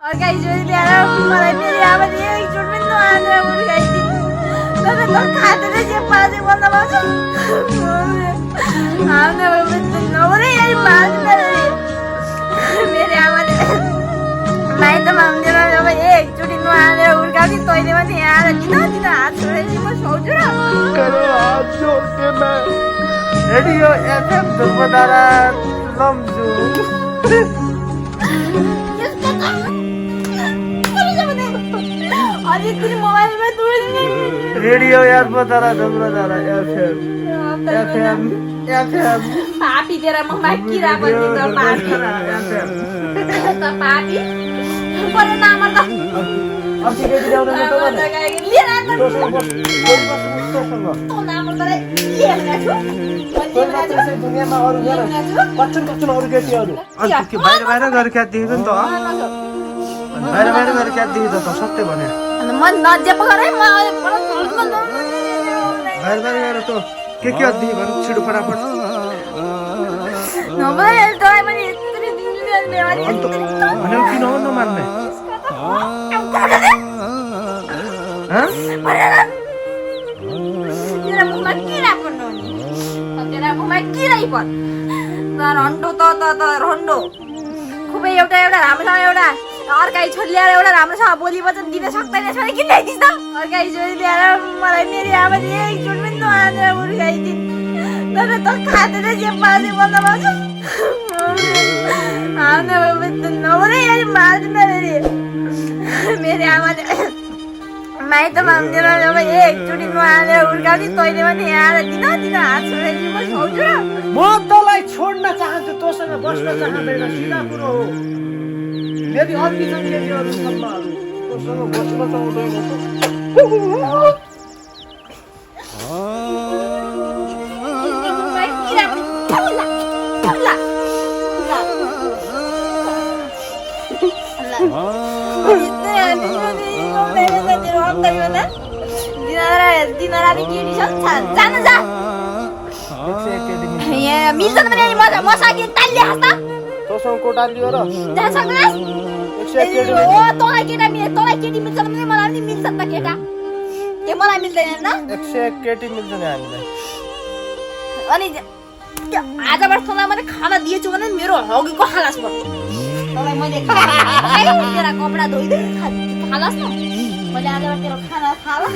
जोडी ल्याएर मलाई फेरि अब एकचोट पनि नहालेर हुर्काइदिनु तर त खाँदैन जे पाँचै बन्द भएको हामीले नभने यही मार्दैन मेरो आमाले माइतमा हुँदैन अब एकचोटि नहालेर हुर्काउने तैँले पनि यहाँ किन हात छोडेपछि म सुहाउँछु र रेडियो एफएम धुर्मधारा लम्जु अनि तिमी मोबाइलमा दुर्ने रेडियो एफएम धुर्मधारा एफएम पापी तेरा मुखमा किरा पनि त पापी त पापी परे नामर त अब के ल्याउन न त लिएर आएको तोसँग त नामर त लिएर आएको दुनियाँमा अरू कच्चन अरू केटीहरू के बाहिर गएर क्या देखेको नि त बाहिर गएर क्या देखेको त सत्य भने म नजेप गरे म बाहिर गएर त के देखेँ भने छिटो फटाफट नभए तँलाई पनि यत्रो दिनले अन्त भनेको किन हो नमान्ने तेरा मुखमा किरा पर्नु तेरा मुखमा किरै पर रन्डो त रन्डो खुबै एउटा राम्रोसँग एउटा अर्काई छोरी ल्याएर एउटा राम्रोसँग बोली वचन दिन सक्दैनस् भने किन ल्याइदिस् त अर्काई छोरी ल्याएर मलाई मेरो आमाले एकचोट पनि नहालेर हुर्काइदिनु तर त खाँदैन जे पाँचै बन्द भएको नभने यही मार्दैन मेरो आमाले माइतमा हुँदैन अब एकचोटि नहालेर हुर्काउने तैँले पनि यहाँ किन हात छोडेपछि म सुहाउँछु र म तँलाई छोड्न चाहन्छु तँसँग बस्न चाहँदैन सिधा कुरो हो यदि अर्की छन् केटीहरू सम्महरू तँसँग बस्न चाहँदैन दिनराती केटी छ जान जा मिल्दैन भने मसाकी ताल्ले हास त तँसँग कोटा लियो र जा सक्दैस ओ तँलाई केटी मिल्छ भने मलाई पनि मिल्छ नि त केटा के मलाई मिल्दैन न 101 केटी मिल्छ नि हामीलाई अनि आजबाट तँलाई मैले खाना दिएछु भने मेरो हगीको खालास पर्छ तँलाई मैले तेरा कपडा धोइदिए खालास न मैले आजबाट तेरो खाना खालास